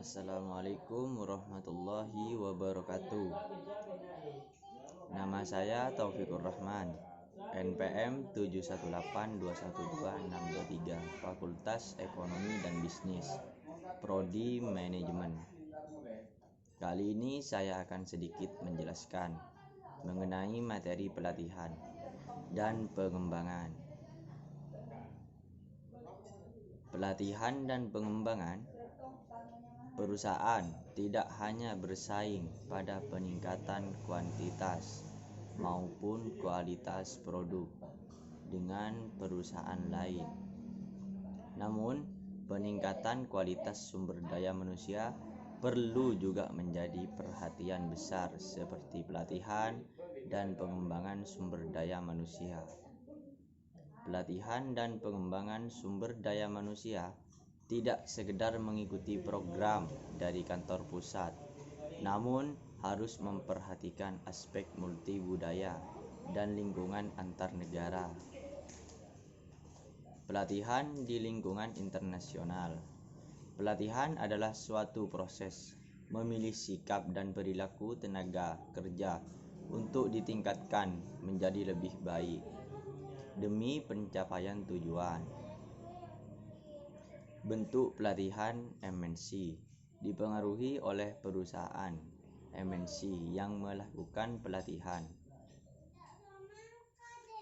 Assalamualaikum warahmatullahi wabarakatuh. Nama saya Taufikur Rahman, NPM 718212623, Fakultas Ekonomi dan Bisnis, Prodi Manajemen. Kali ini saya akan sedikit menjelaskan mengenai materi pelatihan dan pengembangan. Pelatihan dan pengembangan perusahaan tidak hanya bersaing pada peningkatan kuantitas maupun kualitas produk dengan perusahaan lain. Namun, peningkatan kualitas sumber daya manusia perlu juga menjadi perhatian besar seperti pelatihan dan pengembangan sumber daya manusia. Pelatihan dan pengembangan sumber daya manusia tidak sekedar mengikuti program dari kantor pusat, namun harus memperhatikan aspek multibudaya dan lingkungan antar negara. Pelatihan di lingkungan internasional. Pelatihan adalah suatu proses memilih sikap dan perilaku tenaga kerja untuk ditingkatkan menjadi lebih baik demi pencapaian tujuan. Bentuk pelatihan MNC dipengaruhi oleh perusahaan MNC yang melakukan pelatihan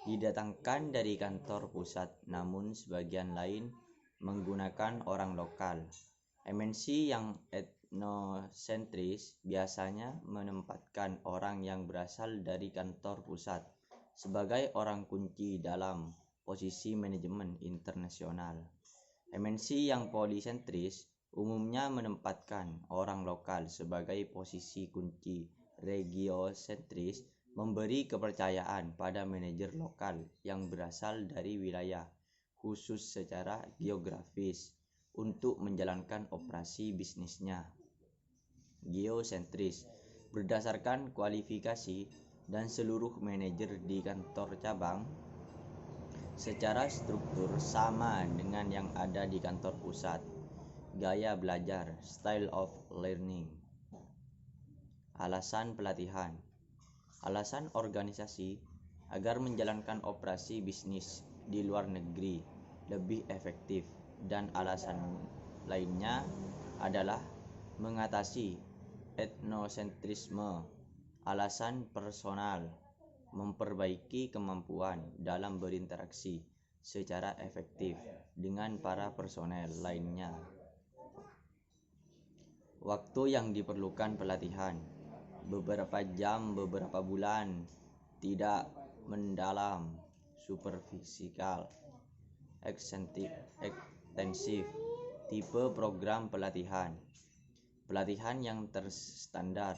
didatangkan dari kantor pusat, namun sebagian lain menggunakan orang lokal. MNC yang etnosentris biasanya menempatkan orang yang berasal dari kantor pusat sebagai orang kunci dalam posisi manajemen internasional. MNC yang polisentris umumnya menempatkan orang lokal sebagai posisi kunci. Regiosentris memberi kepercayaan pada manajer lokal yang berasal dari wilayah khusus secara geografis untuk menjalankan operasi bisnisnya. Geosentris berdasarkan kualifikasi dan seluruh manajer di kantor cabang secara struktur sama dengan yang ada di kantor pusat. Gaya belajar, style of learning. Alasan pelatihan. Alasan organisasi agar menjalankan operasi bisnis di luar negeri lebih efektif, dan alasan lainnya adalah mengatasi etnosentrisme. Alasan personal, memperbaiki kemampuan dalam berinteraksi secara efektif dengan para personel lainnya. Waktu yang diperlukan pelatihan: beberapa jam, beberapa bulan, tidak mendalam, superfisikal, ekstensif. Tipe program pelatihan: pelatihan yang terstandar,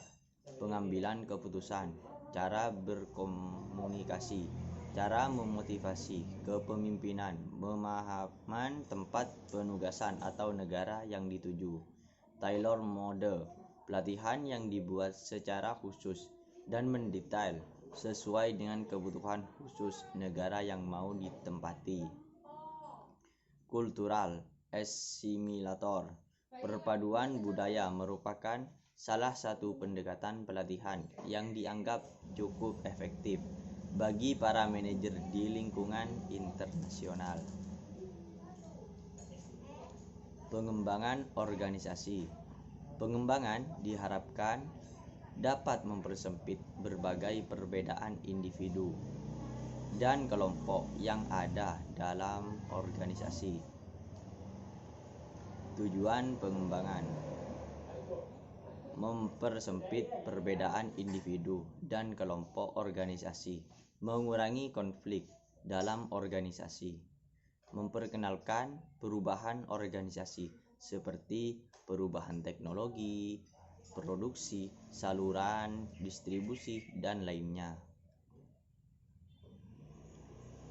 pengambilan keputusan, cara berkomunikasi, cara memotivasi, kepemimpinan, pemahaman tempat penugasan atau negara yang dituju. Tailor mode, pelatihan yang dibuat secara khusus dan mendetail sesuai dengan kebutuhan khusus negara yang mau ditempati. Kultural assimilator, perpaduan budaya merupakan salah satu pendekatan pelatihan yang dianggap cukup efektif bagi para manajer di lingkungan internasional. Pengembangan organisasi. Pengembangan diharapkan dapat mempersempit berbagai perbedaan individu dan kelompok yang ada dalam organisasi. Tujuan pengembangan: mempersempit perbedaan individu dan kelompok organisasi, mengurangi konflik dalam organisasi, memperkenalkan perubahan organisasi seperti perubahan teknologi, produksi, saluran distribusi, dan lainnya.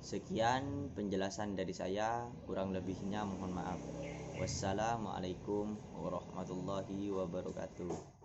Sekian penjelasan dari saya, kurang lebihnya mohon maaf. Wassalamualaikum warahmatullahi wabarakatuh.